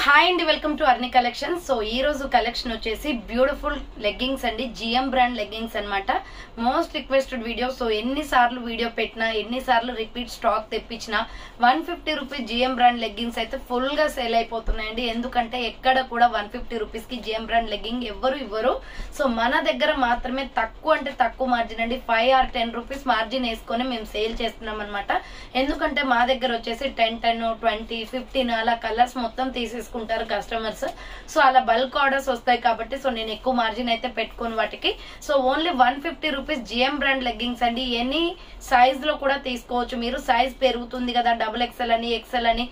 Hi అండి, welcome to అర్ని collection. So ఈ రోజు కలెక్షన్ వచ్చేసి బ్యూటిఫుల్ లెగ్గింగ్స్ అండి, జిఎం బ్రాండ్ లెగ్గింగ్స్ అన్నమాట. Most requested video. సో ఎన్నిసార్లు వీడియో పెట్టినా, ఎన్నిసార్లు repeat stock తెప్పించినా 150 rupees GM brand leggings అయితే ఫుల్ గా సేల్ అయిపోతున్నాయండి. ఎందుకంటే ఎక్కడ కూడా 150 రూపీస్ కి జిఎం బ్రాండ్ లెగ్గింగ్ ఎవ్వరు ఇవ్వరు. సో మన దగ్గర మాత్రమే తక్కువ అంటే తక్కువ మార్జిన్ అండి, 5 or 10 రూపీస్ మార్జిన్ వేసుకొని మేము సేల్ చేస్తున్నాం అనమాట. ఎందుకంటే మా దగ్గర వచ్చేసి 10, 20, 15 అలా కలర్స్ మొత్తం తీసేసుకుంటారు కస్టమర్స్. సో అలా బల్క్ ఆర్డర్స్ వస్తాయి కాబట్టి సో నేను ఎక్కువ మార్జిన్ అయితే పెట్టుకోను వాటికి. So only 150 rupees GM brand leggings అండి. ఎనీ సైజ్ లో కూడా తీసుకోవచ్చు మీరు. సైజ్ పెరుగుతుంది కదా, XXL అని XL అని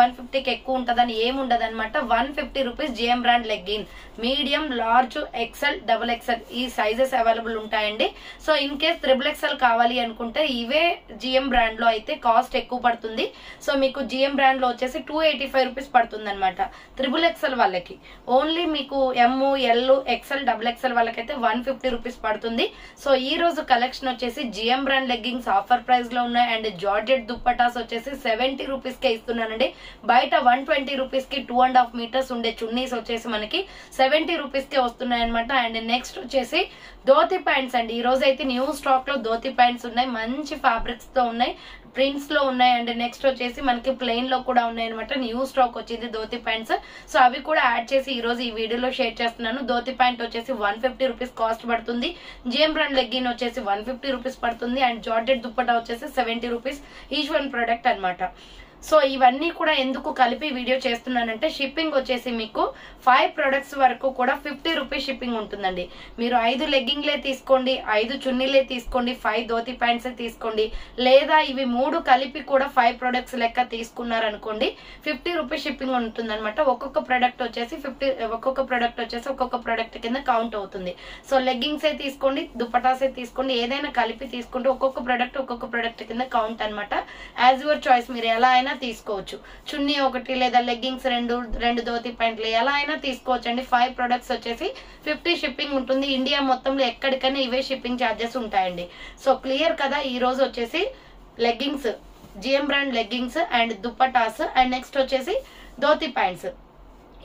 150కి ఎక్కువ ఉంటదని ఏముండదు అనమాట. 150 rupees GM brand legging, medium, large, XL, XXL ఈ సైజెస్ అవైలబుల్ ఉంటాయండి. సో ఇన్ కేస్ XXL కావాలి అనుకుంటే ఇవే జిఎం బ్రాండ్ లో అయితే కాస్ట్ ఎక్కువ పడుతుంది. సో మీకు జిఎం బ్రాండ్ లో వచ్చేసి 285 రూపీస్ పడుతుంది అనమాట. XXL వాళ్ళకి ఓన్లీ మీకు ML, XL, XXL వాళ్ళకైతే 150 రూపీస్ పడుతుంది. సో ఈ రోజు కలెక్షన్ వచ్చేసి GM brand leggings offer price లో ఉన్నాయి. అండ్ జార్జెట్ దుప్పటాస్ వచ్చేసి 70 రూపీస్ కే ఇస్తున్నానండి. బయట 120 రూపీస్ కి 2.5 మీటర్స్ ఉండే చున్నీస్ వచ్చేసి మనకి 70 రూపీస్ కే వస్తున్నాయి అనమాట. అండ్ నెక్స్ట్ వచ్చేసి ధోతి ప్యాంట్స్ అండి. ఈ రోజు అయితే న్యూ స్టాక్ లో ధోతి ప్యాంట్స్ ఉన్నాయి, మంచి ఫ్యాబ్రిక్స్ తో ఉన్నాయి, ప్రింట్స్ లో ఉన్నాయి. అండ్ నెక్స్ట్ వచ్చేసి మనకి ప్లెయిన్ లో కూడా ఉన్నాయి అనమాట. న్యూ స్టాక్ వచ్చింది ధోతి ప్యాంట్స్. సో అవి కూడా యాడ్ చేసి ఈ రోజు ఈ వీడియోలో షేర్ చేస్తున్నాను. ధోతి ప్యాంట్ వచ్చేసి 150 రూపీస్ కాస్ట్ పడుతుంది. జిఎం బ్రాండ్ లెగ్గిన్ వచ్చేసి 150 రూపీస్ పడుతుంది. అండ్ జార్జెట్ దుప్పటా వచ్చేసి 70 రూపీస్ ఈచ్ వన్ ప్రొడక్ట్ అనమాట. సో ఇవన్నీ కూడా ఎందుకు కలిపి వీడియో చేస్తున్నానంటే షిప్పింగ్ వచ్చేసి మీకు 5 ప్రొడక్ట్స్ వరకు కూడా 50 రూపీస్ షిప్పింగ్ ఉంటుందండి. మీరు 5 లెగ్గింగ్లే తీసుకోండి, 5 చున్నీలే తీసుకోండి, 5 ధోతి ప్యాంట్స్ తీసుకోండి, లేదా ఇవి 3 కలిపి కూడా 5 ప్రొడక్ట్స్ లెక్క తీసుకున్నారనుకోండి 50 రూపీస్ షిప్పింగ్ ఉంటుంది అనమాట. ఒక్కొక్క ప్రొడక్ట్ వచ్చేసి ఒక్కొక్క ప్రొడక్ట్ కింద కౌంట్ అవుతుంది. సో లెగ్గింగ్సే తీసుకోండి, దుపటాసే తీసుకోండి, ఏదైనా కలిపి తీసుకుంటే ఒక్కొక్క ప్రొడక్ట్ కింద కౌంట్ అనమాట. యాజ్ యువర్ చాయిస్, మీరు ఎలా అయినా తీసుకోవచ్చు. చున్నీ ఒకటి లేదా లెగ్గింగ్స్ రెండు ధోతి ప్యాంట్లు ఎలా అయినా తీసుకోవచ్చు అండి. 5 ప్రొడక్ట్స్ వచ్చేసి 50 షిప్పింగ్ ఉంటుంది. ఇండియా మొత్తంలో ఎక్కడికైనా ఇవే షిప్పింగ్ ఛార్జెస్ ఉంటాయండి. సో క్లియర్ కదా. ఈ రోజు వచ్చేసి leggings, GM brand leggings and dupattas and next వచ్చేసి ధోతి ప్యాంట్స్.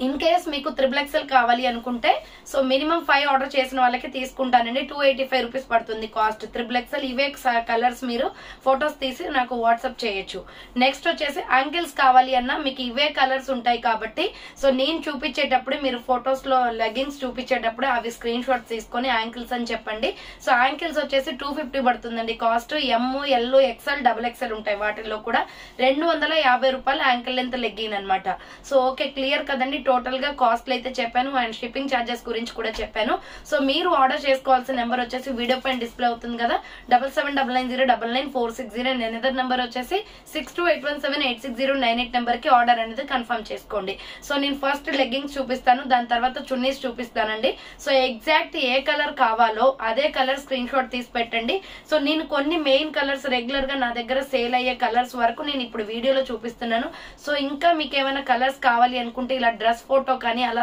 ఇన్ కేస్ మీకు XXL కావాలి అనుకుంటే సో మినిమం 5 ఆర్డర్ చేసిన వాళ్ళకి తీసుకుంటానండి. 285 రూపీస్ పడుతుంది కాస్ట్. XXL ఇవే కలర్స్ మీరు ఫొటోస్ తీసి నాకు వాట్సాప్ చేయొచ్చు. నెక్స్ట్ వచ్చేసి యాంకిల్స్ కావాలి అన్నా మీకు ఇవే కలర్స్ ఉంటాయి కాబట్టి సో నేను చూపించేటప్పుడు మీరు ఫొటోస్ లో లెగ్గింగ్స్ చూపించేటప్పుడు అవి స్క్రీన్ షాట్స్ తీసుకొని యాంకిల్స్ అని చెప్పండి. సో యాంకిల్స్ వచ్చేసి 250 పడుతుందండి కాస్ట్. ML, XL, XXL ఉంటాయి. వాటిల్లో కూడా 250 రూపాయలు యాంకిల్ లెంత్ లెగ్గిన్ అనమాట. సో ఓకే, క్లియర్ కదండి. టోటల్ గా కాస్ట్ అయితే చెప్పాను అండ్ షిప్పింగ్ ఛార్జెస్ గురించి కూడా చెప్పాను. సో మీరు ఆర్డర్ చేసుకోవాల్సిన నెంబర్ వచ్చేసి వీడియో పైన డిస్ప్లే అవుతుంది కదా, 7799099460. అండ్ అనదర్ నెంబర్ వచ్చేసి 6281786098 నెంబర్ కి ఆర్డర్ అనేది కన్ఫర్మ్ చేసుకోండి. సో నేను ఫస్ట్ లెగ్గింగ్స్ చూపిస్తాను, దాని తర్వాత చున్నీస్ చూపిస్తానండి. సో ఎగ్జాక్ట్ ఏ కలర్ కావాలో అదే కలర్ స్క్రీన్ షాట్ తీసి పెట్టండి. సో నేను కొన్ని మెయిన్ కలర్స్ రెగ్యులర్ గా నా దగ్గర సేల్ అయ్యే కలర్స్ వరకు నేను ఇప్పుడు వీడియోలో చూపిస్తున్నాను. సో ఇంకా మీకు ఏమైనా కలర్స్ కావాలి అనుకుంటే ఇలా డ్రెస్ ఫోటో కానీ అలా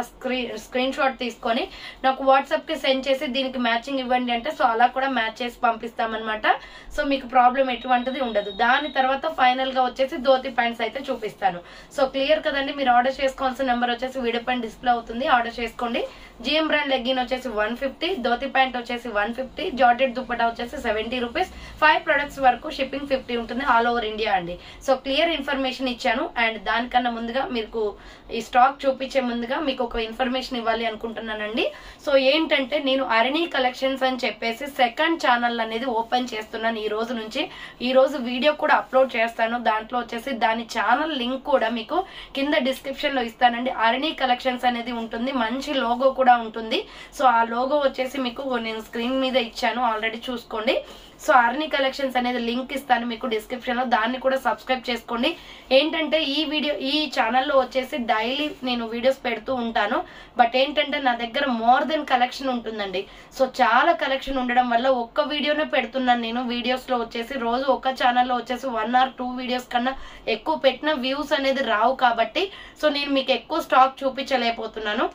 స్క్రీన్ షాట్ తీసుకొని నాకు వాట్సాప్ కి సెండ్ చేసి దీనికి మ్యాచింగ్ ఇవ్వండి అంటే సో అలా కూడా మ్యాచ్ చేసి పంపిస్తామన్నమాట. సో మీకు ప్రాబ్లం ఎటువంటిది ఉండదు. దాని తర్వాత ఫైనల్ గా వచ్చేసి ధోతి ప్యాంట్స్ అయితే చూపిస్తాను. సో క్లియర్ కదండి. మీరు ఆర్డర్ చేసుకోవాల్సిన నెంబర్ వచ్చేసి వీడియో పైన డిస్ప్లే అవుతుంది, ఆర్డర్ చేసుకోండి. జిఎం బ్రాండ్ లెగ్గిన్ వచ్చేసి 150, ధోతి ప్యాంట్ వచ్చేసి 150, జార్జెట్ దుప్పటా వచ్చేసి 70 రూపీస్. 5 ప్రొడక్ట్స్ వరకు షిప్పింగ్ 50 ఉంటుంది ఆల్ ఓవర్ ఇండియా అండి. సో క్లియర్ ఇన్ఫర్మేషన్ ఇచ్చాను. అండ్ దానికన్నా ముందుగా మీకు ఈ స్టాక్ చూపించే ముందుగా మీకు ఒక ఇన్ఫర్మేషన్ ఇవ్వాలి అనుకుంటున్నానండి. సో ఏంటంటే నేను అర్ని కలెక్షన్స్ అని చెప్పేసి సెకండ్ ఛానల్ అనేది ఓపెన్ చేస్తున్నాను ఈ రోజు నుంచి. ఈ రోజు వీడియో కూడా అప్లోడ్ చేస్తాను. దాంట్లో వచ్చేసి దాని ఛానల్ లింక్ కూడా మీకు కింద డిస్క్రిప్షన్ లో ఇస్తానండి. అర్ని కలెక్షన్స్ అనేది ఉంటుంది, మంచి లోగో కూడా ఉంటుంది. సో ఆ లోగో వచ్చేసి మీకు నేను స్క్రీన్ మీద ఇచ్చాను, ఆల్రెడీ చూసుకోండి. సో అర్ని కలెక్షన్స్ అనేది లింక్ ఇస్తాను మీకు డిస్క్రిప్షన్ లో, దాన్ని కూడా సబ్స్క్రైబ్ చేసుకోండి. ఏంటంటే ఈ ఛానల్లో వచ్చేసి డైలీ నేను వీడియోస్ పెడుతూ ఉంటాను. బట్ ఏంటంటే నా దగ్గర మోర్ దెన్ కలెక్షన్ ఉంటుందండి. సో చాలా కలెక్షన్ ఉండడం వల్ల ఒక్క వీడియోనే పెడుతున్నాను నేను. వీడియోస్ లో వచ్చేసి రోజు ఒక ఛానల్లో వచ్చేసి 1 or 2 వీడియోస్ కన్నా ఎక్కువ పెట్టిన వ్యూస్ అనేది రావు కాబట్టి సో నేను మీకు ఎక్కువ స్టాక్ చూపించలేకపోతున్నాను.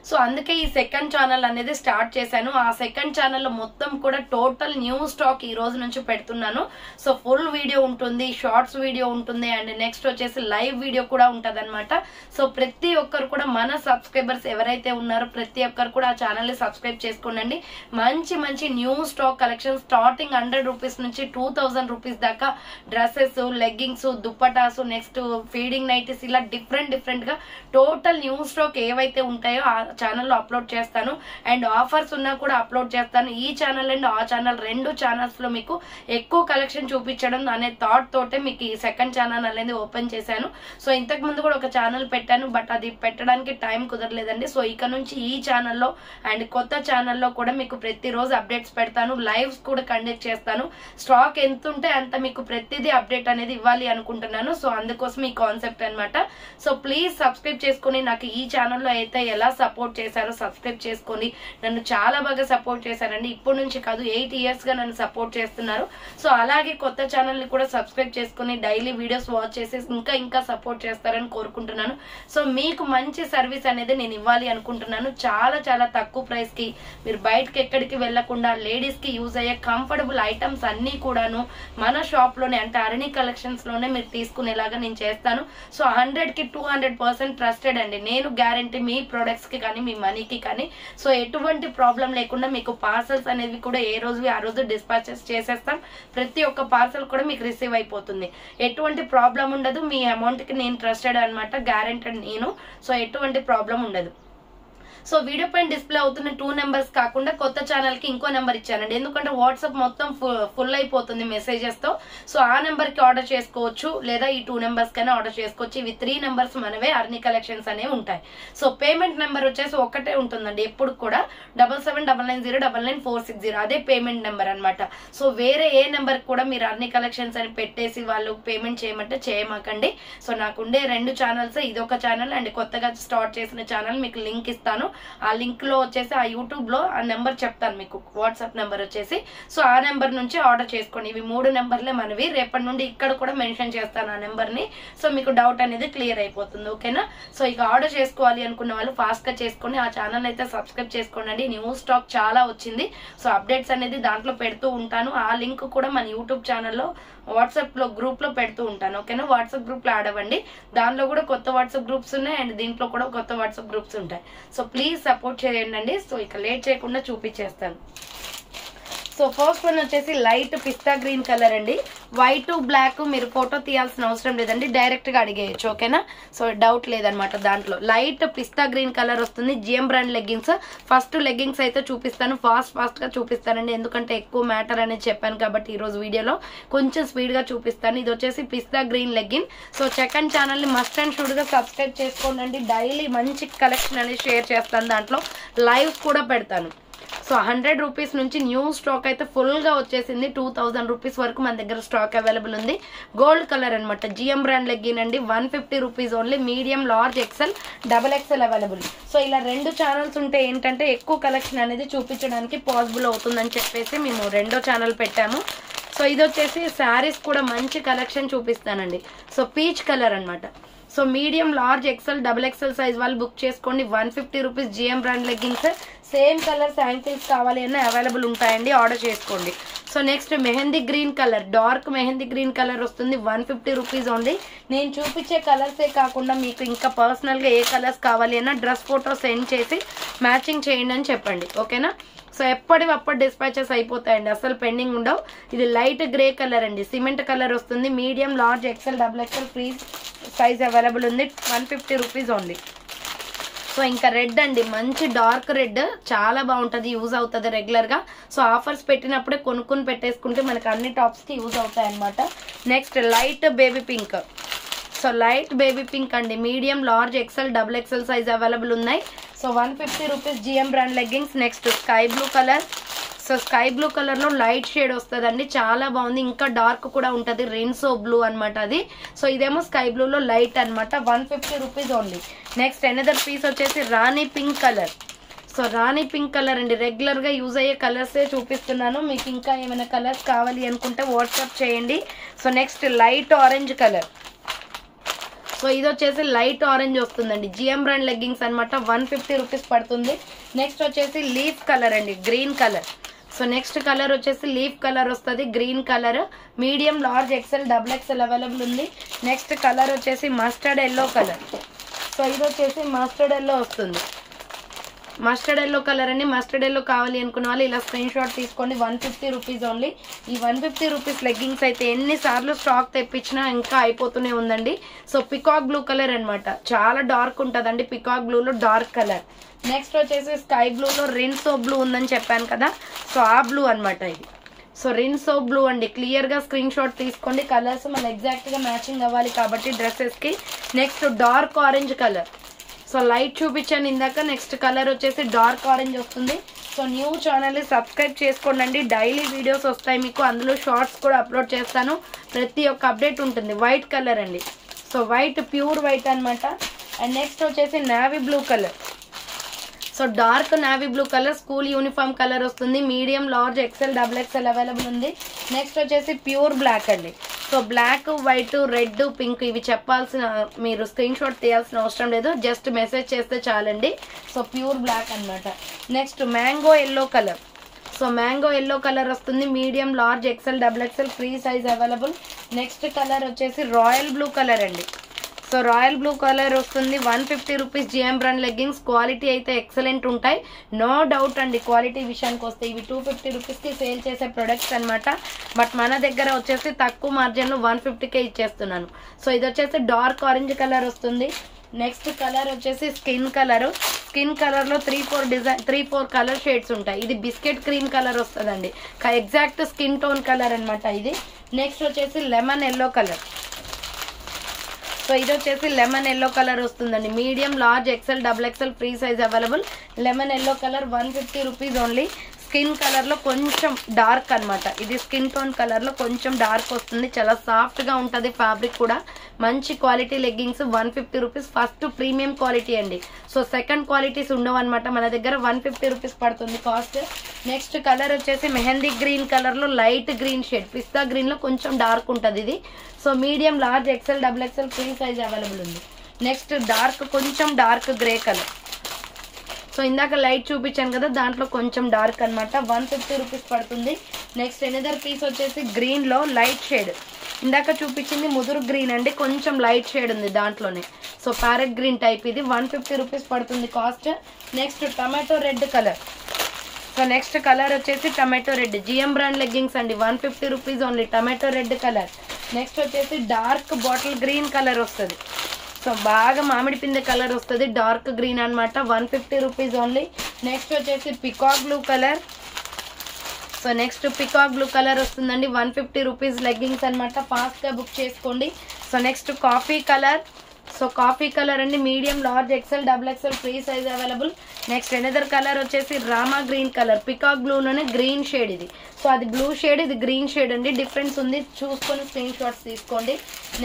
సో అందుకే ఈ సెకండ్ ఛానల్ అనేది స్టార్ట్ చేశాను. ఆ సెకండ్ ఛానల్లో మొత్తం కూడా టోటల్ న్యూ స్టాక్ ఈ రోజు నుంచి పెడుతున్నాను. సో ఫుల్ వీడియో ఉంటుంది, షార్ట్స్ వీడియో ఉంటుంది, అండ్ నెక్స్ట్ వచ్చేసి లైవ్ వీడియో కూడా ఉంటుంది అనమాట. సో ప్రతి ఒక్కరు కూడా మన సబ్స్క్రైబర్స్ ఎవరైతే ఉన్నారో ప్రతి ఒక్కరు కూడా ఆ ఛానల్ని సబ్స్క్రైబ్ చేసుకోండి. మంచి మంచి new stock collection starting 100 rupees నుంచి 2000 రూపీస్ దాకా dresses, leggings, dupattas, next feeding nighties, ఇలా డిఫరెంట్ గా టోటల్ న్యూ స్టాక్ ఏవైతే ఉంటాయో ఆ ఛానల్లో అప్లోడ్ చేస్తాను. అండ్ ఆఫర్స్ ఉన్నా కూడా అప్లోడ్ చేస్తాను. ఈ ఛానల్ అండ్ ఆ ఛానల్ రెండు ఛానల్స్ లో మీకు ఎక్కువ కలెక్షన్ చూపించడం అనే థాట్ తోటే మీకు ఈ సెకండ్ ఛానల్ అనేది ఓపెన్ చేశాను. సో ఇంతకు ముందు కూడా ఒక ఛానల్ పెట్టాను, బట్ అది పెట్టడానికి టైం కుదరలేదండి. సో ఇక నుంచి ఈ ఛానల్లో అండ్ కొత్త ఛానల్లో కూడా మీకు ప్రతిరోజు అప్డేట్స్ పెడతాను, లైవ్స్ కూడా కండక్ట్ చేస్తాను. స్టాక్ ఎంత ఉంటే అంత మీకు ప్రతిదీ అప్డేట్ అనేది ఇవ్వాలి అనుకుంటున్నాను. సో అందుకోసం ఈ కాన్సెప్ట్ అనమాట. సో ప్లీజ్ సబ్స్క్రైబ్ చేసుకుని నాకు ఈ ఛానల్లో అయితే ఎలా సపోర్ట్ చేశారో సబ్స్క్రైబ్ చేసుకొని నన్ను చాలా బాగా సపోర్ట్ చేశారండి. ఇప్పటి నుంచి కాదు 8 years గా నన్ను సపోర్ట్ చేస్తున్నారు. సో అలాగే కొత్త ఛానల్ ని కూడా సబ్స్క్రైబ్ చేసుకుని డైలీ వీడియోస్ వాచ్ చేసి ఇంకా సపోర్ట్ చేస్తారని కోరుకుంటున్నాను. సో మీకు మంచి సర్వీస్ అనేది నేను ఇవ్వాలి అనుకుంటున్నాను. చాలా తక్కువ ప్రైస్ కి మీరు బయటకి ఎక్కడికి వెళ్లకుండా లేడీస్ కి యూజ్ అయ్యే కంఫర్టబుల్ ఐటమ్స్ అన్ని కూడాను మన షాప్ లోనే అంటే అరణి కలెక్షన్స్ లోనే మీరు తీసుకునేలాగా నేను చేస్తాను. సో 100కి 200% ట్రస్టెడ్ అండి. నేను గ్యారంటీ మీ ప్రొడక్ట్స్ కి కానీ మీ మనీకి కానీ సో ఎటువంటి ప్రాబ్లం లేకుండా మీకు పార్సల్స్ అనేవి కూడా ఏ రోజు ఆ రోజు డిస్పాచెస్ చేసేస్తాం. ప్రతి ఒక్క పార్సల్ కూడా మీకు రిసీవ్ అయిపోతుంది. ఎటువంటి ప్రాబ్లం ఉండదు. మీ అమౌంట్ కి నేను ట్రస్టెడ్ అనమాట, గ్యారెంటెడ్ నేను. సో ఎటువంటి ప్రాబ్లం ఉండదు. సో వీడియో పైన డిస్ప్లే అవుతున్న 2 నెంబర్స్ కాకుండా కొత్త ఛానల్ కి ఇంకో నెంబర్ ఇచ్చానండి. ఎందుకంటే వాట్సాప్ మొత్తం ఫుల్ అయిపోతుంది మెసేజెస్ తో. సో ఆ నెంబర్ కి ఆర్డర్ చేసుకోవచ్చు, లేదా ఈ 2 నెంబర్స్ కైనా ఆర్డర్ చేసుకోవచ్చు. ఇవి 3 నెంబర్స్ మనవే అర్ని కలెక్షన్స్ అనేవి ఉంటాయి. సో పేమెంట్ నెంబర్ వచ్చేసి ఒకటే ఉంటుందండి ఎప్పుడు కూడా 7799099460. అదే పేమెంట్ నెంబర్ అనమాట. సో వేరే ఏ నెంబర్ కూడా మీరు అర్ని కలెక్షన్స్ అని పెట్టేసి వాళ్ళు పేమెంట్ చేయమంటే చేయమాకండి. సో నాకుండే 2 ఛానల్స్, ఇదొక ఛానల్ అండ్ కొత్తగా స్టార్ట్ చేసిన ఛానల్. మీకు లింక్ ఇస్తాను. ఆ లింక్ లో వచ్చేసి ఆ యూట్యూబ్ లో ఆ నెంబర్ చెప్తాను మీకు, వాట్సాప్ నెంబర్ వచ్చేసి. సో ఆ నెంబర్ నుంచి ఆర్డర్ చేసుకోండి. ఇవి 3 నెంబర్లే మనవి. రేపటి నుండి ఇక్కడ కూడా మెన్షన్ చేస్తాను ఆ నెంబర్ ని. సో మీకు డౌట్ అనేది క్లియర్ అయిపోతుంది. ఓకేనా? సో ఇక ఆర్డర్ చేసుకోవాలి అనుకున్న వాళ్ళు ఫాస్ట్ గా చేసుకొని ఆ ఛానల్ అయితే సబ్స్క్రైబ్ చేసుకోండి. న్యూ స్టాక్ చాలా వచ్చింది. సో అప్డేట్స్ అనేది దాంట్లో పెడుతూ ఉంటాను. ఆ లింక్ కూడా మన యూట్యూబ్ ఛానల్లో వాట్సాప్ లో గ్రూప్ లో పెడుతూ ఉంటాను. ఓకేనా? వాట్సాప్ గ్రూప్ లో యాడ్ అవ్వండి. దానిలో కూడా కొత్త వాట్సాప్ గ్రూప్స్ ఉన్నాయి అండ్ దీంట్లో కూడా కొత్త వాట్సాప్ గ్రూప్స్ ఉంటాయి. సో ప్లీజ్ సపోర్ట్ చేయండి. సో ఇక లేట్ చేయకుండా చూపించేస్తాను. సో ఫస్ట్ వన్ వచ్చేసి లైట్ పిస్తా గ్రీన్ కలర్ అండి. వైట్ బ్లాక్ మీరు ఫోటో తీయాల్సిన అవసరం లేదండి, డైరెక్ట్ గా అడిగేయచ్చు. ఓకేనా? సో డౌట్ లేదనమాట. దాంట్లో లైట్ పిస్తా గ్రీన్ కలర్ వస్తుంది. GM brand leggings. First leggings అయితే చూపిస్తాను, ఫాస్ట్ గా చూపిస్తానండి. ఎందుకంటే ఎక్కువ మ్యాటర్ అనేది చెప్పాను కాబట్టి ఈ రోజు వీడియోలో కొంచెం స్పీడ్ గా చూపిస్తాను. ఇది వచ్చేసి పిస్తా green legging. So second channel ని మస్ట్ అండ్ షుడ్ గా సబ్స్క్రైబ్ చేసుకోండి. డైలీ మంచి కలెక్షన్ అనేది షేర్ చేస్తాను. దాంట్లో లైవ్స్ కూడా పెడతాను. సో 100 రూపీస్ నుంచి న్యూ స్టాక్ అయితే ఫుల్ గా వచ్చేసింది. 2000 రూపీస్ వరకు మన దగ్గర స్టాక్ అవైలబుల్ ఉంది. గోల్డ్ కలర్ అనమాట. జిఎం బ్రాండ్ లెగ్గిన్ అండి. 150 rupees only. Medium, large, XL, XXL available. So ఇలా 2 ఛానల్స్ ఉంటే ఏంటంటే ఎక్కువ కలెక్షన్ అనేది చూపించడానికి పాసిబుల్ అవుతుందని చెప్పేసి మేము 2వ ఛానల్ పెట్టాము. సో ఇది వచ్చేసి శారీస్ కూడా మంచి కలెక్షన్ చూపిస్తానండి. సో పీచ్ కలర్ అనమాట. So medium, large, XXL size వాళ్ళు బుక్ చేసుకోండి. 150 rupees GM brand leggings. Same colours ankles కావాలి అన్న అవైలబుల్ ఉంటాయండి, ఆర్డర్ చేసుకోండి. So next mehndi green colour, dark mehndi green colour వస్తుంది. 150 రూపీస్ ఓన్లీ. నేను చూపించే కలర్సే కాకుండా మీకు ఇంకా పర్సనల్గా ఏ కలర్స్ కావాలి అన్న డ్రెస్ ఫోటో సెండ్ చేసి మ్యాచింగ్ చేయండి అని చెప్పండి. ఓకేనా? సో ఎప్పటివప్పుడు డిస్పాచెస్ అయిపోతాయండి, అసలు పెండింగ్ ఉండవు. ఇది లైట్ గ్రే కలర్ అండి. సిమెంట్ కలర్ వస్తుంది. Medium, large, XXL free size available ఉంది. 150 రూపీస్ ఓన్లీ. సో ఇంకా రెడ్ అండి, మంచి డార్క్ రెడ్, చాలా బాగుంటుంది, యూజ్ అవుతుంది రెగ్యులర్ గా. సో ఆఫర్స్ పెట్టినప్పుడే కొనుక్కొని పెట్టేసుకుంటే మనకి అన్ని టాప్స్ కి యూజ్ అవుతాయి అనమాట. Next light baby pink. So light baby pink అండి. Medium, large, XXL size available ఉన్నాయి. So 150 rupees GM brand leggings. Next sky blue colour. So sky blue colour లో లైట్ షేడ్ వస్తుందండి, చాలా బాగుంది. ఇంకా డార్క్ కూడా ఉంటది, రెయిన్సో బ్లూ అనమాట అది. సో ఇదేమో స్కై బ్లూ లో లైట్ అనమాట. 150 rupees only. Next another piece వచ్చేసి రాణి పింక్ కలర్. సో రాణి పింక్ కలర్ అండి. రెగ్యులర్ గా యూజ్ అయ్యే కలర్సే చూపిస్తున్నాను. మీకు ఇంకా ఏమైనా కలర్స్ కావాలి అనుకుంటే వాట్సాప్ చేయండి. So next light orange colour. So ఇది వచ్చేసి లైట్ ఆరెంజ్ వస్తుందండి. జిఎం బ్రాండ్ లెగ్గింగ్స్ అనమాట. 150 రూపీస్ పడుతుంది. నెక్స్ట్ వచ్చేసి లీఫ్ కలర్ అండి, green colour. So next colour వచ్చేసి లీఫ్ కలర్ వస్తుంది, green colour. Medium, large, XL, double XL available ఉంది. నెక్స్ట్ కలర్ వచ్చేసి మస్టర్డ్ ఎల్లో కలర్. సో ఇది వచ్చేసి మస్టర్డ్ ఎల్లో వస్తుంది. మస్టర్డ్ ఎల్లో కలర్ అండి. మస్టర్డ్ ఎల్లో కావాలి అనుకున్న వాళ్ళు ఇలా స్క్రీన్ షాట్ తీసుకోండి. 150 రూపీస్ ఓన్లీ. ఈ 150 రూపీస్ లెగ్గింగ్స్ అయితే ఎన్నిసార్లు స్టాక్ తెప్పించినా ఇంకా అయిపోతూనే ఉందండి. సో పికాక్ బ్లూ కలర్ అనమాట. చాలా డార్క్ ఉంటుందండి. Peacock బ్లూలో dark colour. నెక్స్ట్ వచ్చేసి స్కై బ్లూలో రిన్సో బ్లూ ఉందని చెప్పాను కదా, సో ఆ బ్లూ అనమాట ఇది. సో రిన్సో బ్లూ అండి. క్లియర్గా స్క్రీన్ షాట్ తీసుకోండి. కలర్స్ మన ఎగ్జాక్ట్గా మ్యాచింగ్ అవ్వాలి కాబట్టి డ్రెస్సెస్కి. Next dark orange colour. So light చూపించాను ఇందాక. నెక్స్ట్ కలర్ వచ్చేసి డార్క్ ఆరెంజ్ వస్తుంది. సో న్యూ ఛానల్ని సబ్స్క్రైబ్ చేసుకోండి. డైలీ వీడియోస్ వస్తాయి మీకు. అందులో షార్ట్స్ కూడా అప్లోడ్ చేస్తాను. ప్రతి ఒక్క అప్డేట్ ఉంటుంది. వైట్ కలర్ అండి. సో వైట్, ప్యూర్ వైట్ అనమాట. అండ్ నెక్స్ట్ వచ్చేసి navy blue colour. So dark navy blue colour, school uniform colour వస్తుంది. Medium, large, XL, double XL available ఉంది. నెక్స్ట్ వచ్చేసి ప్యూర్ బ్లాక్ అండి. So black, white, red, pink ఇవి చెప్పాల్సిన, మీరు screen shot తీయాల్సిన అవసరం లేదు. జస్ట్ మెసేజ్ చేస్తే చాలండి. సో ప్యూర్ బ్లాక్ అనమాట. Next mango yellow colour. So mango yellow colour వస్తుంది. Medium, large, XL, double XL, free size available. Next colour వచ్చేసి రాయల్ బ్లూ కలర్ అండి. సో రాయల్ బ్లూ కలర్ వస్తుంది. 150 rupees GM brand leggings. Quality అయితే excellent ఉంటాయి, no doubt అండి. Quality విషయానికి వస్తే ఇవి 250 రూపీస్కి సేల్ చేసే ప్రొడక్ట్స్ అనమాట. బట్ మన దగ్గర వచ్చేసి తక్కువ మార్జిన్లో 150కే ఇచ్చేస్తున్నాను. సో ఇది వచ్చేసి డార్క్ ఆరెంజ్ కలర్ వస్తుంది. నెక్స్ట్ కలర్ వచ్చేసి స్కిన్ కలర్. స్కిన్ కలర్లో 3-4 కలర్ షేడ్స్ ఉంటాయి. ఇది బిస్కెట్ క్రీమ్ కలర్ వస్తుందండి. ఎగ్జాక్ట్ స్కిన్ టోన్ కలర్ అనమాట ఇది. నెక్స్ట్ వచ్చేసి లెమన్ ఎల్లో కలర్. సో ఇది వచ్చేసి లెమన్ ఎల్లో కలర్ వస్తుందండి. Medium, large, XL, double XL, free size available. Lemon yellow colour 150 rupees only. Skin కలర్లో కొంచెం డార్క్ అనమాట. ఇది స్కిన్ టోన్ కలర్లో కొంచెం డార్క్ వస్తుంది. చాలా సాఫ్ట్గా ఉంటుంది. ఫ్యాబ్రిక్ కూడా మంచి quality leggings. 150 rupees. First premium quality అండి. సో సెకండ్ క్వాలిటీస్ ఉండవు అనమాట మన దగ్గర. 150 రూపీస్ పడుతుంది కాస్ట్. నెక్స్ట్ కలర్ వచ్చేసి మెహందీ గ్రీన్ కలర్లో లైట్ గ్రీన్ షేడ్. పిస్తా గ్రీన్లో కొంచెం డార్క్ ఉంటుంది ఇది. So medium, large, XL, double XL, free size available ఉంది. నెక్స్ట్ డార్క్, కొంచెం డార్క్ గ్రే కలర్. సో ఇందాక లైట్ చూపించాను కదా, దాంట్లో కొంచెం డార్క్ అనమాట. 150 రూపీస్ పడుతుంది. నెక్స్ట్ ఎనదర్ పీస్ వచ్చేసి గ్రీన్లో లైట్ షేడ్. ఇందాక చూపించింది ముదురు గ్రీన్ అండి, కొంచెం లైట్ షేడ్ ఉంది దాంట్లోనే. సో ప్యారెట్ గ్రీన్ టైప్ ఇది. 150 రూపీస్ పడుతుంది cost. Next tomato red colour. So next colour వచ్చేసి tomato red. GM brand leggings అండి. 150 rupees only. Tomato red colour. Next వచ్చేసి డార్క్ బాటిల్ గ్రీన్ కలర్ వస్తుంది. సో బాగా మామిడి పిందె కలర్ వస్తుంది. డార్క్ గ్రీన్ అనమాట. 150 రూపీస్ ఓన్లీ. నెక్స్ట్ వచ్చేసి peacock blue colour. So next peacock blue colour వస్తుందండి. 150 రూపీస్ లెగ్గింగ్స్ అనమాట. ఫాస్ట్గా బుక్ చేసుకోండి. So next coffee colour. So coffee colour అండి. Medium, large, XL, double XL, free size available. Next another colour వచ్చేసి Rama green colour. Peacock బ్లూలోనే green shade ఇది. So అది blue shade, ఇది green shade అండి. Difference ఉంది, చూసుకొని స్క్రీన్ షాట్స్ తీసుకోండి.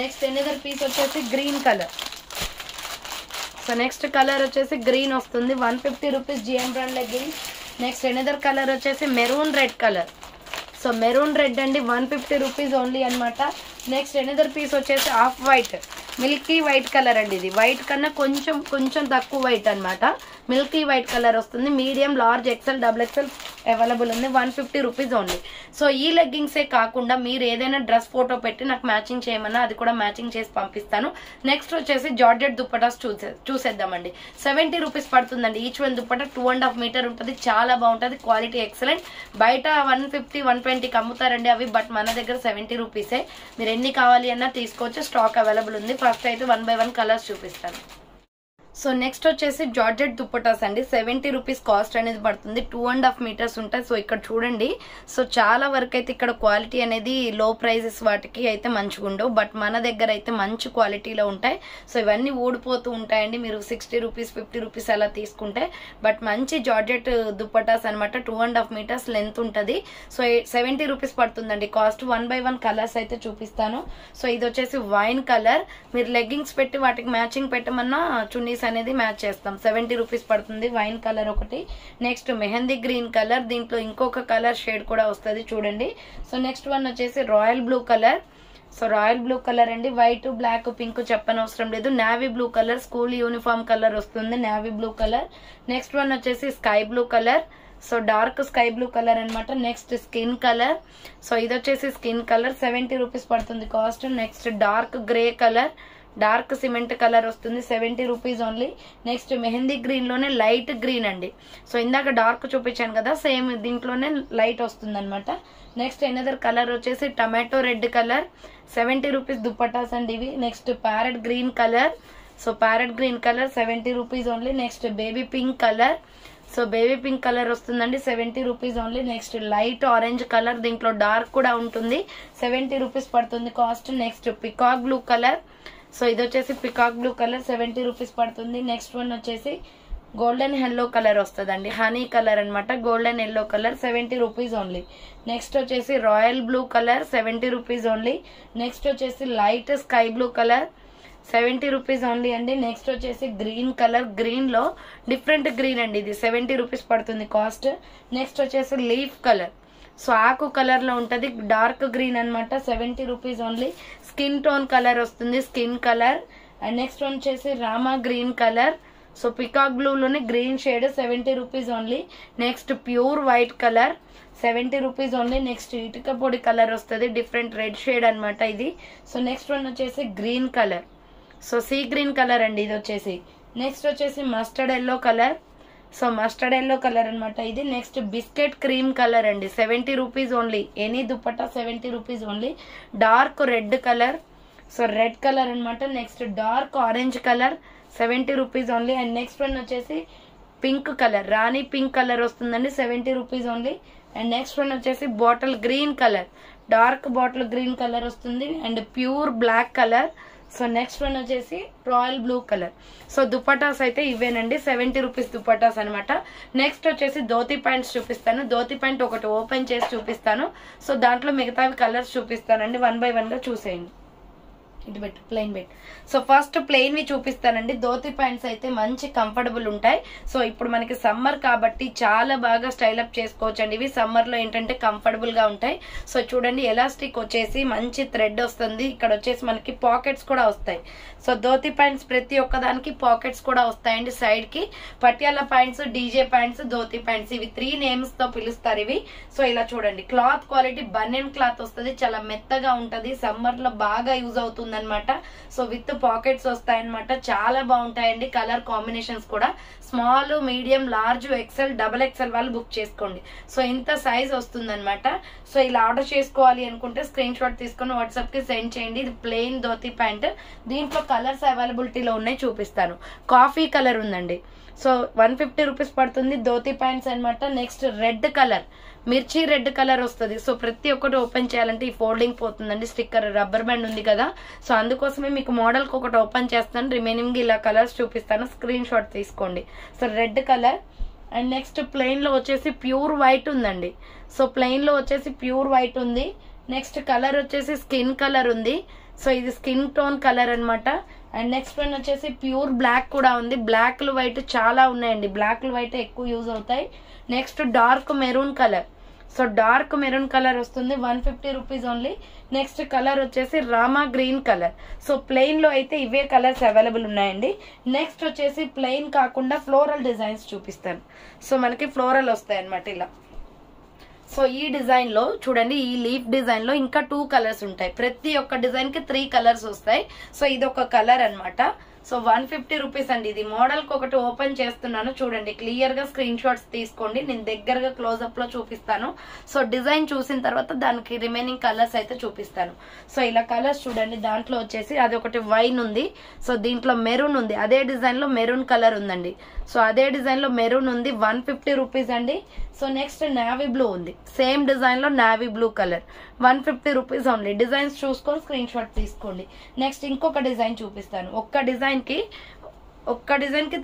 Next another piece వచ్చేసి green colour. So next colour వచ్చేసి గ్రీన్ వస్తుంది. 150 rupees GM brand leggings. Next another colour వచ్చేసి maroon red colour. So maroon red అండి. 150 రూపీస్ ఓన్లీ అనమాట. నెక్స్ట్ ఎనదర్ పీస్ వచ్చేసి off white, Milky white colour అండి. ఇది white కన్నా కొంచెం తక్కువ వైట్ అనమాట. మిల్కీ వైట్ కలర్ వస్తుంది. Medium, large, XL, double XL available ఉంది. 150 రూపీస్ ఓన్లీ. సో ఈ లెగ్గింగ్సే కాకుండా మీరు ఏదైనా డ్రెస్ ఫోటో పెట్టి నాకు మ్యాచింగ్ చేయమన్నా అది కూడా మ్యాచింగ్ చేసి పంపిస్తాను. నెక్స్ట్ వచ్చేసి జార్జెట్ దుప్పటాస్ చూసేద్దామండి. 70 రూపీస్ పడుతుందండి. ఈచ్ వన్ దుప్పటా 2.5 మీటర్ ఉంటుంది. చాలా బాగుంటుంది. Quality excellent. బయట 150, 120కి అమ్ముతారండి అవి. బట్ మన దగ్గర 70 రూపీసే. మీరు ఎన్ని కావాలి అన్నా తీసుకోవచ్చు. స్టాక్ అవైలబుల్ ఉంది. ఫస్ట్ అయితే 1 by 1 కలర్స్ చూపిస్తాను. సో నెక్స్ట్ వచ్చేసి జార్జెట్ దుప్పటాస్ అండి. 70 రూపీస్ కాస్ట్ అనేది పడుతుంది. 2.5 మీటర్స్ ఉంటాయి. సో ఇక్కడ చూడండి. సో చాలా వరకు అయితే ఇక్కడ క్వాలిటీ అనేది లో ప్రైజెస్ వాటికి అయితే మంచిగా ఉండవు. బట్ మన దగ్గర అయితే మంచి క్వాలిటీలో ఉంటాయి. సో ఇవన్నీ ఊడిపోతూ ఉంటాయండి మీరు 60 రూపీస్, 50 రూపీస్ అలా తీసుకుంటే. బట్ మంచి జార్జెట్ దుప్పటాస్ అనమాట. 2.5 మీటర్స్ లెంత్ ఉంటుంది. సో 70 రూపీస్ పడుతుందండి కాస్ట్. 1 by 1 కలర్స్ అయితే చూపిస్తాను. సో ఇది వచ్చేసి వైన్ కలర్. మీరు లెగ్గింగ్స్ పెట్టి వాటికి మ్యాచింగ్ పెట్టమన్నా చున్నీస్ అనేది మ్యాచ్ చేస్తాం. 70 రూపీస్ పడుతుంది. వైన్ కలర్ ఒకటి. Next mehndi green colour. దీంట్లో ఇంకొక కలర్ షేడ్ కూడా వస్తుంది చూడండి. సో నెక్స్ట్ వన్ వచ్చేసి royal blue colour. So royal blue colour అండి, వైట్ బ్లాక్ పింక్ చెప్పనవసరం లేదు. Navy blue colour, school uniform colour వస్తుంది, navy blue colour. Next one వచ్చేసి sky blue colour, so dark sky blue colour అనమాట. Next skin colour, so ఇది వచ్చేసి skin colour 70 rupees పడుతుంది cost. Next dark grey colour, dark cement colour వస్తుంది 70 rupees only. Next mehndi green లోనే light green అండి, so ఇందాక dark చూపించాను కదా, సేమ్ దీంట్లోనే లైట్ వస్తుంది అనమాట. నెక్స్ట్ ఎనదర్ కలర్ వచ్చేసి tomato red colour 70 rupees dupattas అండి ఇవి. Next parrot green colour, so parrot green colour 70 rupees only. Next baby pink colour, so baby pink colour వస్తుందండి 70 rupees only. Next light orange colour, దీంట్లో dark కూడా ఉంటుంది 70 rupees పడుతుంది cost. Next peacock blue colour, so ఇది వచ్చేసి peacock blue colour 70 rupees పడుతుంది. Next one వచ్చేసి golden yellow colour వస్తుందండి, హనీ కలర్ అనమాట, golden yellow colour 70 rupees only. Next వచ్చేసి royal blue colour 70 rupees only. Next వచ్చేసి light sky blue colour 70 rupees only అండి. Next వచ్చేసి గ్రీన్ కలర్, గ్రీన్ లో different green అండి, ఇది 70 రూపీస్ పడుతుంది కాస్ట్. నెక్స్ట్ వచ్చేసి లీఫ్ కలర్, సో ఆకు కలర్ లో ఉంటది, డార్క్ గ్రీన్ అనమాట 70 rupees only. Skin tone colour వస్తుంది, skin colour. And next one వచ్చేసి Rama green colour, so peacock blue లోనే green shade 70 rupees only. Next pure white colour 70 rupees only. Next ఇటుక పొడి colour వస్తుంది, డిఫరెంట్ రెడ్ షేడ్ అనమాట ఇది. So next one వచ్చేసి green colour, so sea green colour అండి ఇది వచ్చేసి. నెక్స్ట్ వచ్చేసి mustard yellow colour, so mustard yellow colour అనమాట ఇది. నెక్స్ట్ బిస్కెట్ క్రీమ్ కలర్ అండి 70 rupees only, any dupatta 70 rupees only. Dark red colour, so red colour అనమాట. Next dark orange colour 70 rupees only. And next one వచ్చేసి pink colour, rani pink colour వస్తుందండి 70 rupees only. And next one వచ్చేసి bottle green colour, dark bottle green colour వస్తుంది. And pure black colour, so next one వచ్చేసి royal blue colour. So dupattas అయితే ఇవేనండి 70 rupees dupattas అనమాట. Next వచ్చేసి dhoti pants చూపిస్తాను. ధోతి ప్యాంట్ ఒకటి ఓపెన్ చేసి చూపిస్తాను, సో దాంట్లో మిగతావి కలర్స్ చూపిస్తానండి, 1 by 1 గా చూసేయండి. ఇటు పెట్టు, ప్లెయిన్ బెట్. సో ఫస్ట్ ప్లెయిన్ వి చూపిస్తానండి. ధోతి ప్యాంట్స్ అయితే మంచి కంఫర్టబుల్ ఉంటాయి. సో ఇప్పుడు మనకి సమ్మర్ కాబట్టి చాలా బాగా స్టైల్ అప్ చేసుకోవచ్చు అండి ఇవి. సమ్మర్ లో ఏంటంటే కంఫర్టబుల్ గా ఉంటాయి. సో చూడండి, ఎలాస్టిక్ వచ్చేసి మంచి థ్రెడ్ వస్తుంది, ఇక్కడ వచ్చేసి మనకి పాకెట్స్ కూడా వస్తాయి. సో ధోతి ప్యాంట్స్ ప్రతి ఒక్కదానికి పాకెట్స్ కూడా వస్తాయండి సైడ్ కి. Patiala pants, DJ pants, dhoti pants, ఇవి 3 నేమ్స్ తో పిలుస్తారు ఇవి. సో ఇలా చూడండి, క్లాత్ క్వాలిటీ బనియన్ క్లాత్ వస్తుంది, చాలా మెత్తగా ఉంటది, సమ్మర్ లో బాగా యూజ్ అవుతుంది అనమాట. సో విత్ పాకెట్స్ వస్తాయన్నమాట, చాలా బాగుంటాయండి. కలర్ కాంబినేషన్స్ కూడా small, medium, large, XL, double XL వాళ్ళు బుక్ చేసుకోండి. సో ఇంత సైజ్ వస్తుంది అనమాట. సో ఇలా ఆర్డర్ చేసుకోవాలి అనుకుంటే స్క్రీన్ షాట్ తీసుకొని వాట్సాప్ కి సెండ్ చేయండి. ఇది ప్లెయిన్ ధోతి ప్యాంట్, దీంట్లో కలర్స్ అవైలబిలిటీలో ఉన్నాయి, చూపిస్తాను. కాఫీ కలర్ ఉందండి, సో 150 రూపీస్ పడుతుంది ధోతి ప్యాంట్స్ అనమాట. నెక్స్ట్ రెడ్ కలర్, మిర్చి రెడ్ కలర్ వస్తుంది. సో ప్రతి ఒక్కటి ఓపెన్ చేయాలంటే ఈ ఫోల్డింగ్ పోతుందండి, స్టిక్కర్ రబ్బర్ బ్యాండ్ ఉంది కదా, సో అందుకోసమే మీకు మోడల్ కి ఒకటి ఓపెన్ చేస్తాను, రిమైనింగ్ ఇలా కలర్స్ చూపిస్తాను, స్క్రీన్ షాట్ తీసుకోండి. So red colour. And next plain లో వచ్చేసి ప్యూర్ వైట్ ఉందండి, సో ప్లెయిన్ లో వచ్చేసి ప్యూర్ వైట్ ఉంది. నెక్స్ట్ కలర్ వచ్చేసి స్కిన్ కలర్ ఉంది, సో ఇది స్కిన్ టోన్ కలర్ అనమాట. అండ్ నెక్స్ట్ వన్ వచ్చేసి ప్యూర్ బ్లాక్ కూడా ఉంది, బ్లాక్ లు వైట్ చాలా ఉన్నాయండి, బ్లాక్ లు వైట్ ఎక్కువ యూజ్ అవుతాయి. Next dark maroon colour, so dark maroon colour వస్తుంది 150 రూపీస్ ఓన్లీ. నెక్స్ట్ కలర్ వచ్చేసి Rama green colour. So plain లో అయితే ఇవే కలర్స్ అవైలబుల్ ఉన్నాయండి. నెక్స్ట్ వచ్చేసి ప్లెయిన్ కాకుండా ఫ్లోరల్ డిజైన్స్ చూపిస్తాను. సో మనకి ఫ్లోరల్ వస్తాయి అనమాట ఇలా. సో ఈ డిజైన్ లో చూడండి, ఈ లీఫ్ డిజైన్ లో ఇంకా 2 కలర్స్ ఉంటాయి, ప్రతి ఒక్క డిజైన్ కి 3 కలర్స్ వస్తాయి. సో ఇది ఒక కలర్ అనమాట. సో 150 రూపీస్ అండి. ఇది మోడల్ కి ఒకటి ఓపెన్ చేస్తున్నాను, చూడండి, క్లియర్ గా స్క్రీన్ షాట్స్ తీసుకోండి, నేను దగ్గరగా క్లోజ్అప్ లో చూపిస్తాను. సో డిజైన్ చూసిన తర్వాత దానికి రిమైనింగ్ కలర్స్ అయితే చూపిస్తాను. సో ఇలా కలర్స్ చూడండి, దాంట్లో వచ్చేసి అది ఒకటి వైన్ ఉంది, సో దీంట్లో మెరూన్ ఉంది, అదే డిజైన్ లో మెరూన్ కలర్ ఉందండి. సో అదే డిజైన్ లో మెరూన్ ఉంది, 150 రూపీస్ అండి. సో నెక్స్ట్ నావీ బ్లూ ఉంది, సేమ్ డిజైన్ లో navy blue colour, 150 rupees only. Designs చూసుకొని స్క్రీన్ షాట్ తీసుకోండి. నెక్స్ట్ ఇంకొక డిజైన్ చూపిస్తాను. ఒక్క డిజైన్ కి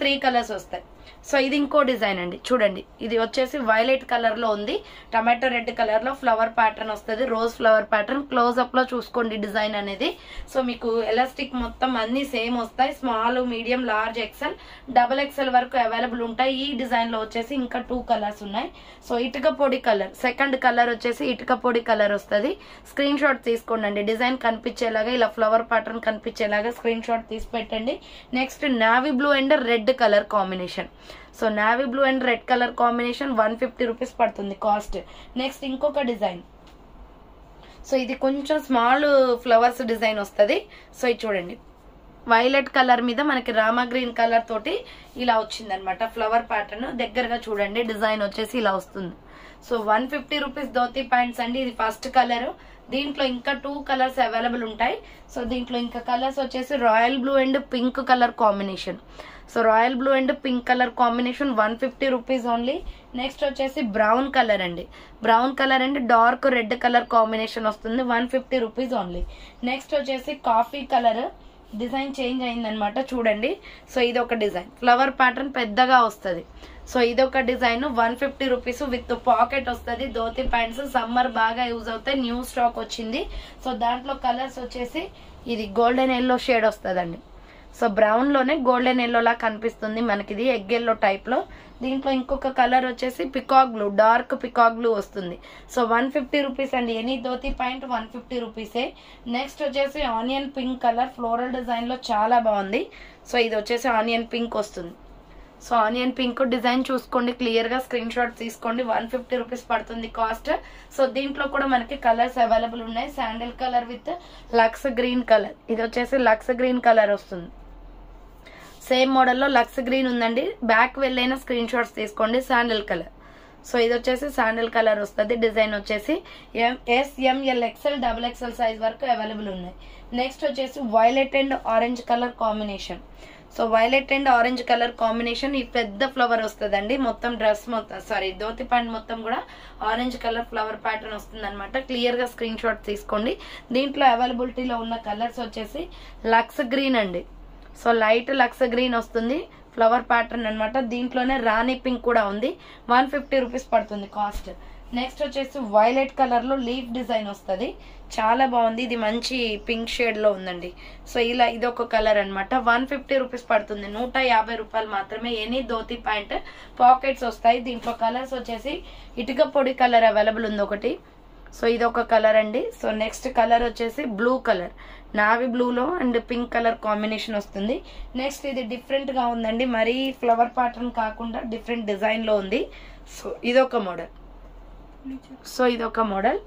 3 కలర్స్ వస్తాయి. సో ఇది ఇంకో డిజైన్ అండి, చూడండి. ఇది వచ్చేసి వైలెట్ కలర్ లో ఉంది, టమాటో రెడ్ కలర్ లో ఫ్లవర్ ప్యాటర్న్ వస్తుంది, రోజ్ ఫ్లవర్ ప్యాటర్న్. క్లోజ్అప్ లో చూసుకోండి డిజైన్ అనేది. సో మీకు ఎలాస్టిక్ మొత్తం అన్ని సేమ్ వస్తాయి. Small, medium, large, XL, double XL వరకు అవైలబుల్ ఉంటాయి. ఈ డిజైన్ లో వచ్చేసి ఇంకా 2 కలర్స్ ఉన్నాయి. సో ఇటుక పొడి కలర్, సెకండ్ కలర్ వచ్చేసి ఇటుక పొడి కలర్ వస్తుంది. స్క్రీన్ షాట్ తీసుకోండి. డిజైన్ కనిపించేలాగా ఇలా ఫ్లవర్ ప్యాటర్న్ కనిపించేలాగా స్క్రీన్ షాట్ తీసి పెట్టండి. Next navy blue and red colour combination. So navy blue and red colour combination 150 rupees పడుతుంది కాస్ట్. నెక్స్ట్ ఇంకొక డిజైన్. సో ఇది కొంచెం స్మాల్ ఫ్లవర్స్ డిజైన్ వస్తుంది. సో ఇది చూడండి, వైలెట్ కలర్ మీద మనకి రామా గ్రీన్ కలర్ తోటి ఇలా వచ్చింది అనమాట ఫ్లవర్ ప్యాటర్న్. దగ్గరగా చూడండి, డిజైన్ వచ్చేసి ఇలా వస్తుంది. సో 150 రూపీస్ ధోతి ప్యాంట్స్ అండి. ఇది ఫస్ట్ కలర్. దీంట్లో ఇంకా 2 కలర్స్ అవైలబుల్ ఉంటాయి. సో దీంట్లో ఇంకా కలర్స్ వచ్చేసి royal blue and pink colour combination. So royal blue and pink colour combination 150 rupees only. Next వచ్చేసి బ్రౌన్ కలర్ అండి, brown colour and dark red colour combination వస్తుంది, 150 rupees only. Next వచ్చేసి coffee colour, design change అయిందనమాట చూడండి. So ఇది ఒక design, flower pattern పెద్దగా వస్తుంది. సో ఇదొక డిజైన్ 150 రూపీస్ విత్ పాకెట్ వస్తుంది. ధోతి ప్యాంట్స్ సమ్మర్ బాగా యూజ్ అవుతాయి, న్యూ స్టాక్ వచ్చింది. సో దాంట్లో కలర్స్ వచ్చేసి ఇది గోల్డెన్ ఎల్లో షేడ్ వస్తుందండి. సో బ్రౌన్ లోనే గోల్డెన్ ఎల్లో లా కనిపిస్తుంది మనకి, ఇది ఎగ్ ఎల్లో టైప్ లో. దీంట్లో ఇంకొక కలర్ వచ్చేసి peacock blue, dark peacock blue వస్తుంది. సో 150 రూపీస్ అండి. ఎనీ ధోతి ప్యాంట్ 150 రూపీసే. నెక్స్ట్ వచ్చేసి onion pink colour floral design లో చాలా బాగుంది. సో ఇది వచ్చేసి ఆనియన్ పింక్ వస్తుంది. సో ఆనియన్ పింక్ డిజైన్ చూసుకోండి, క్లియర్ గా స్క్రీన్ షాట్ తీసుకోండి. 150 రూపీస్ పడుతుంది కాస్ట్. సో దీంట్లో కూడా మనకి కలర్స్ అవైలబుల్ ఉన్నాయి. Sandal colour with Lux green colour. ఇది వచ్చేసి లక్స్ గ్రీన్ కలర్ వస్తుంది. సేమ్ మోడల్లో లక్స్ గ్రీన్ ఉందండి. బ్యాక్ వెళ్ళైనా స్క్రీన్ షాట్స్ తీసుకోండి. Sandal colour. సో ఇది వచ్చేసి శాండిల్ కలర్ వస్తుంది. డిజైన్ వచ్చేసి S, M L, XL, double XL size వరకు అవైలబుల్ ఉన్నాయి. నెక్స్ట్ వచ్చేసి violet and orange colour combination. So violet and orange colour combination. ఈ పెద్ద ఫ్లవర్ వస్తుందండి, మొత్తం డ్రెస్ మొత్తం, సారీ ధోతి ప్యాంట్ మొత్తం కూడా ఆరెంజ్ కలర్ ఫ్లవర్ ప్యాటర్న్ వస్తుంది అనమాట. క్లియర్ గా స్క్రీన్ షాట్ తీసుకోండి. దీంట్లో అవైలబిలిటీలో ఉన్న కలర్స్ వచ్చేసి లక్స్ గ్రీన్ అండి. సో లైట్ లక్స్ గ్రీన్ వస్తుంది, ఫ్లవర్ ప్యాటర్న్ అనమాట. దీంట్లోనే రాణి పింక్ కూడా ఉంది, 150 రూపీస్ పడుతుంది కాస్ట్. నెక్స్ట్ వచ్చేసి వైలెట్ కలర్ లో లీఫ్ డిజైన్ వస్తుంది, చాలా బాగుంది. ఇది మంచి పింక్ షేడ్ లో ఉందండి. సో ఇలా ఇదొక కలర్ అనమాట, 150 రూపీస్ పడుతుంది, 150 రూపాయలు మాత్రమే. ఎనీ ధోతి ప్యాంట్ పాకెట్స్ వస్తాయి. దీంట్లో కలర్స్ వచ్చేసి ఇటుక పొడి కలర్ అవైలబుల్ ఉంది ఒకటి. సో ఇదొక కలర్ అండి. సో నెక్స్ట్ కలర్ వచ్చేసి బ్లూ కలర్, నావీ బ్లూలో అండ్ పింక్ కలర్ కాంబినేషన్ వస్తుంది. నెక్స్ట్ ఇది డిఫరెంట్ గా ఉందండి, మరీ ఫ్లవర్ ప్యాటర్న్ కాకుండా డిఫరెంట్ డిజైన్ లో ఉంది. సో ఇదొక మోడల్. సో ఇదొక మోడల్.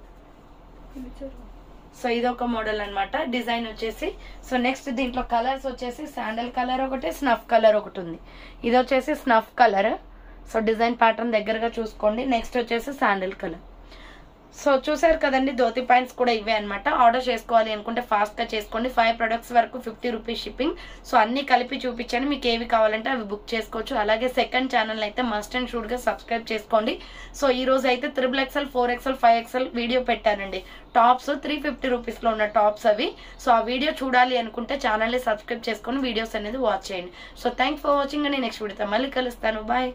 సో ఇదొక మోడల్ అనమాట, డిజైన్ వచ్చేసి. సో నెక్స్ట్ దీంట్లో కలర్స్ వచ్చేసి శాండల్ కలర్ ఒకటి, స్నఫ్ కలర్ ఒకటి ఉంది. ఇది వచ్చేసి snuff colour. So design pattern దగ్గరగా చూసుకోండి. నెక్స్ట్ వచ్చేసి శాండల్ కలర్. సో చూసారు కదండి, ధోతి ప్యాంట్స్ కూడా ఇవే అనమాట. ఆర్డర్ చేసుకోవాలి అనుకుంటే ఫాస్ట్ గా చేసుకోండి. 5 ప్రొడక్ట్స్ వరకు 50 రూపీస్ షిప్పింగ్. సో అన్ని కలిపి చూపించాను, మీకు ఏవి కావాలంటే అవి బుక్ చేసుకోవచ్చు. అలాగే సెకండ్ ఛానల్ అయితే మస్ట్ అండ్ షూడ్ గా సబ్స్క్రైబ్ చేసుకోండి. సో ఈ రోజు అయితే 3XL, 4XL, 5XL వీడియో పెట్టానండి. టాప్స్ 350 రూపీస్ లో ఉన్న టాప్స్ అవి. సో ఆ వీడియో చూడాలి అనుకుంటే ఛానల్ ని సబ్స్క్రైబ్ చేసుకొని వీడియోస్ అనేది వాచ్ చేయండి. సో థ్యాంక్స్ ఫర్ వాచింగ్ అండి. నెక్స్ట్ వీడియోతో మళ్ళీ కలుస్తాను. బాయ్.